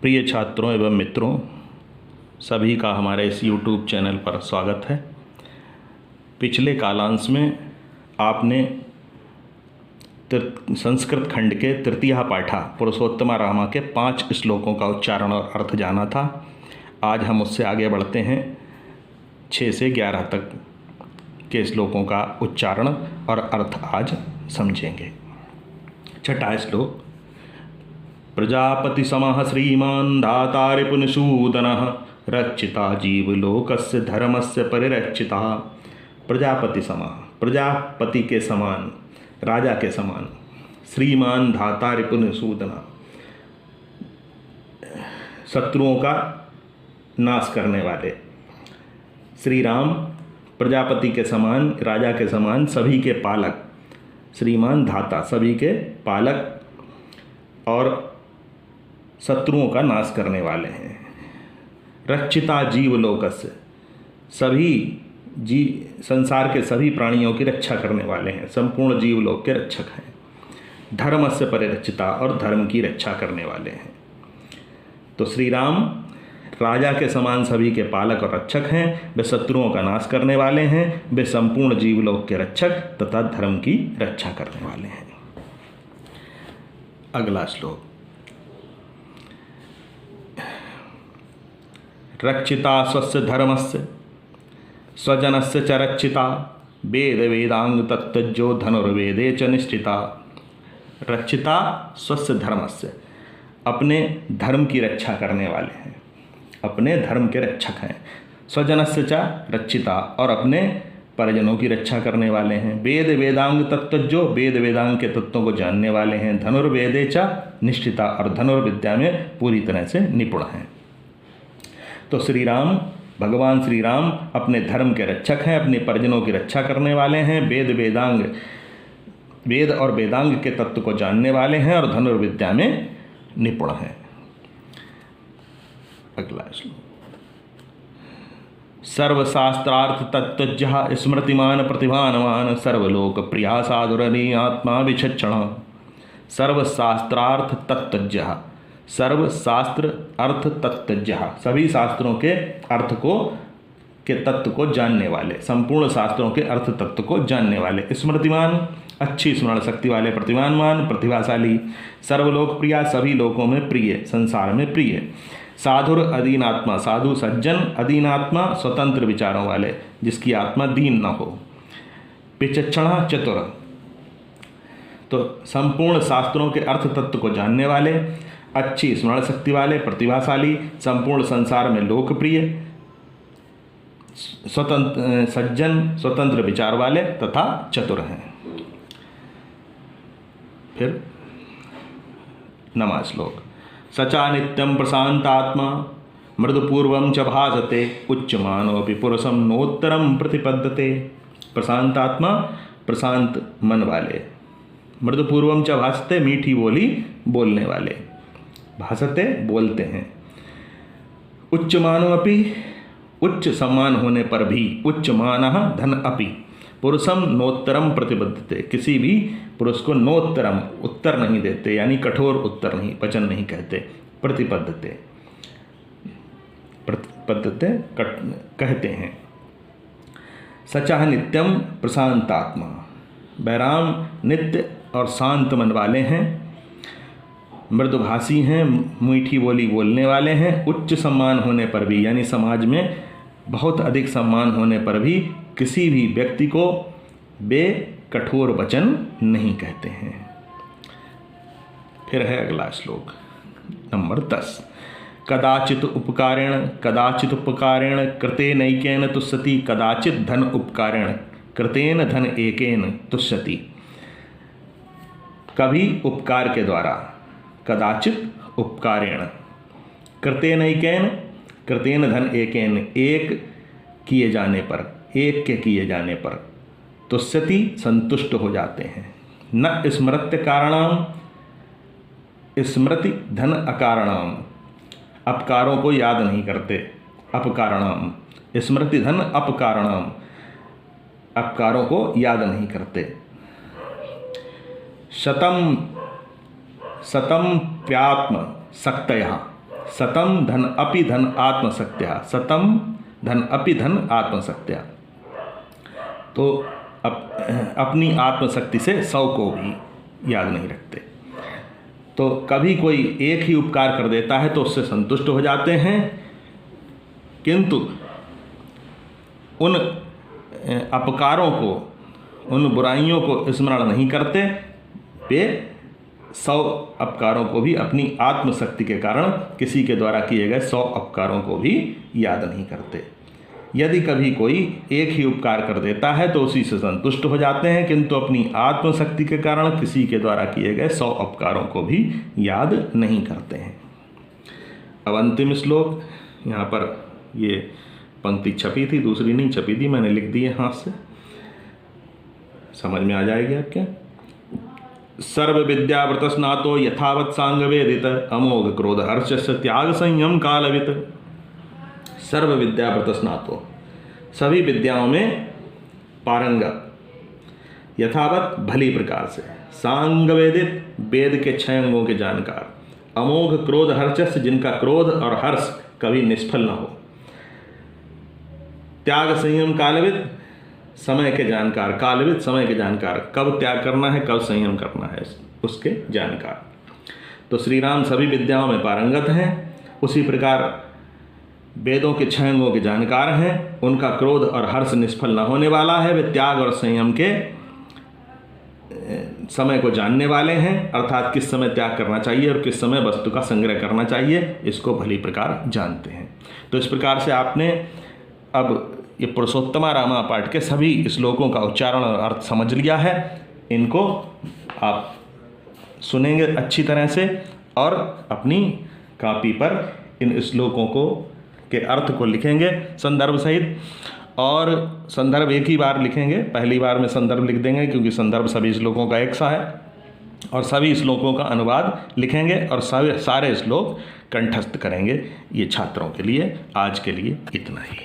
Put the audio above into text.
प्रिय छात्रों एवं मित्रों, सभी का हमारे इस YouTube चैनल पर स्वागत है। पिछले कालांश में आपने संस्कृत खंड के तृतीया पाठा पुरुषोत्तमा रामा के 5 श्लोकों का उच्चारण और अर्थ जाना था। आज हम उससे आगे बढ़ते हैं। 6 से 11 तक के श्लोकों का उच्चारण और अर्थ आज समझेंगे। छठा श्लोक। प्रजापति समः श्रीमान् धातारि पुनसूदनः रक्षिता जीवलोकस्य धर्मस्य परिरक्षिता। प्रजापति समः, प्रजापति के समान, राजा के समान, श्रीमान धातारि पुनसूदनः, शत्रुओं का नाश करने वाले। श्री राम प्रजापति के समान, राजा के समान, सभी के पालक, श्रीमान धाता, सभी के पालक और शत्रुओं का नाश करने वाले हैं। रक्षिता जीवलोकस्य, सभी संसार के सभी प्राणियों की रक्षा करने वाले हैं, संपूर्ण जीवलोक के रक्षक हैं। धर्मस्य परिरक्षिता, और धर्म की रक्षा करने वाले हैं। तो श्री राम राजा के समान सभी के पालक और रक्षक हैं, वे शत्रुओं का नाश करने वाले हैं, वे संपूर्ण जीवलोक के रक्षक तथा धर्म की रक्षा करने वाले हैं। अगला श्लोक। रक्षिता स्वस्य धर्मस्य स्वजनस्य च रक्षिता वेद वेदांग तत्तज्जो धनुर्वेदे च निष्ठिता। रक्षिता स्वस्य धर्मस्य, अपने धर्म की रक्षा करने वाले हैं, अपने धर्म के रक्षक हैं। स्वजनस्य च रक्षिता, और अपने परिजनों की रक्षा करने वाले हैं। वेद वेदांग तत्तज्जो, वेद वेदांग के तत्वों को जानने वाले हैं। धनुर्वेदे च निष्ठिता, और धनुर्विद्या में पूरी तरह से निपुण हैं। तो श्री राम, भगवान श्री राम अपने धर्म के रक्षक हैं, अपने परिजनों की रक्षा करने वाले हैं। वेद और वेदांग के तत्व को जानने वाले हैं और धनुर्विद्या में निपुण हैं। अगला श्लोक। सर्वशास्त्रार्थ तत्त्वज्ञः स्मृतिमान प्रतिभानवान सर्वलोक प्रिया साधुरनी आत्मा विचक्षण। सर्वशास्त्रार्थ तत्त्वज्ञः, सर्वशास्त्र अर्थ तत्त्वज्ञः, सभी शास्त्रों के अर्थ को के तत्व को जानने वाले, संपूर्ण शास्त्रों के अर्थ तत्व को जानने वाले। स्मृतिमान, अच्छी स्मरण शक्ति वाले। प्रतिभानवान, प्रतिभाशाली। सर्वलोक प्रिया, सभी लोकों में प्रिय, संसार में प्रिय। साधुर अधीनात्मा, साधु सज्जन। अधीनात्मा, स्वतंत्र विचारों वाले, जिसकी आत्मा दीन न हो। विचक्षण, चतुर, तो संपूर्ण शास्त्रों के अर्थ तत्व को जानने वाले, अच्छी स्मरण शक्ति वाले, प्रतिभाशाली, संपूर्ण संसार में लोकप्रिय, स्वतंत्र सज्जन, स्वतंत्र विचार वाले तथा चतुर हैं। फिर नवा श्लोक। सचा नित्यं प्रशांतात्मा मृदुपूर्वं च भासते उच्चमानोऽपि पुरुषं नोत्तरं प्रतिपद्यते। प्रशांतात्मा, प्रशांत मन वाले। मृदुपूर्वं च भासते, मीठी बोली बोलने वाले। भासते, बोलते हैं। उच्च मानो अपि, उच्च सम्मान होने पर भी। उच्च मानः धन अपि पुरुषम नोत्तरम प्रतिबद्धते, किसी भी पुरुष को नोत्तरम, उत्तर नहीं देते, यानी कठोर उत्तर नहीं, वचन नहीं कहते। प्रतिपद्धते, प्रतिपद्धते कहते हैं। सचः नित्यम प्रशांतात्मा, बैराम नित्य और शांत मन वाले हैं, मृदुभाषी हैं, मीठी बोली बोलने वाले हैं। उच्च सम्मान होने पर भी, यानी समाज में बहुत अधिक सम्मान होने पर भी किसी भी व्यक्ति को वे कठोर वचन नहीं कहते हैं। फिर है अगला श्लोक नंबर 10। कदाचित उपकारेण कृते नैकेन तुष्यति कदाचित धन उपकारेण कृतेन धन एकेन तुष्यति। कभी उपकार के द्वारा, कदाचित उपकारेण, कृतेनैकेन, कृतेन धन एकेन, एक किए जाने पर, एक के किए जाने पर, तुष्यति संतुष्ट हो जाते हैं। न स्मृत्य कारणम, स्मृति धन अकारणम, अपकारों को याद नहीं करते। अपकारणम, स्मृति धन अपकारणम, अपकारों को याद नहीं करते। शतम प्यात्म शक्तयः, सतम धन अपि धन आत्मशक्त्या, सतम धन अपि धन आत्मशक्त्या। तो अपनी आत्मशक्ति से 100 को भी याद नहीं रखते। तो कभी कोई एक ही उपकार कर देता है तो उससे संतुष्ट हो जाते हैं, किंतु उन अपकारों को, उन बुराइयों को स्मरण नहीं करते। वे 100 अपकारों को भी अपनी आत्मशक्ति के कारण किसी के द्वारा किए गए 100 अपकारों को भी याद नहीं करते। यदि कभी कोई एक ही उपकार कर देता है तो उसी से संतुष्ट हो जाते हैं, किंतु अपनी आत्मशक्ति के कारण किसी के द्वारा किए गए 100 अपकारों को भी याद नहीं करते हैं। अब अंतिम श्लोक, यहाँ पर ये पंक्ति छपी थी, दूसरी नहीं छपी थी, मैंने लिख दी है हाथ से, समझ में आ जाएगी आपके। सर्व विद्याव्रत स्नातो यथावत सांग वेदित, अमोघ क्रोध हर्ष त्याग संयम कालवित। सर्व विद्याव्रत स्नातो, सभी विद्याओं में पारंगत, यथावत भली प्रकार से, सांग वेदित वेद के 6 अंगों के जानकार, अमोघ क्रोध हर्ष जिनका क्रोध और हर्ष कभी निष्फल न हो, त्याग संयम कालवित समय के जानकार, कालवित समय के जानकार, कब त्याग करना है कब संयम करना है उसके जानकार। तो श्री राम सभी विद्याओं में पारंगत हैं, उसी प्रकार वेदों के 6 अंगों के जानकार हैं, उनका क्रोध और हर्ष निष्फल न होने वाला है, वे त्याग और संयम के समय को जानने वाले हैं, अर्थात किस समय त्याग करना चाहिए और किस समय वस्तु का संग्रह करना चाहिए, इसको भली प्रकार जानते हैं। तो इस प्रकार से आपने अब ये पुरुषोत्तमा रामा पाठ के सभी श्लोकों का उच्चारण और अर्थ समझ लिया है। इनको आप सुनेंगे अच्छी तरह से और अपनी कॉपी पर इन श्लोकों को के अर्थ को लिखेंगे संदर्भ सहित, और संदर्भ एक ही बार लिखेंगे, पहली बार में संदर्भ लिख देंगे क्योंकि संदर्भ सभी श्लोकों का एक सा है, और सभी श्लोकों का अनुवाद लिखेंगे और सारे श्लोक कंठस्थ करेंगे। ये छात्रों के लिए आज के लिए इतना ही।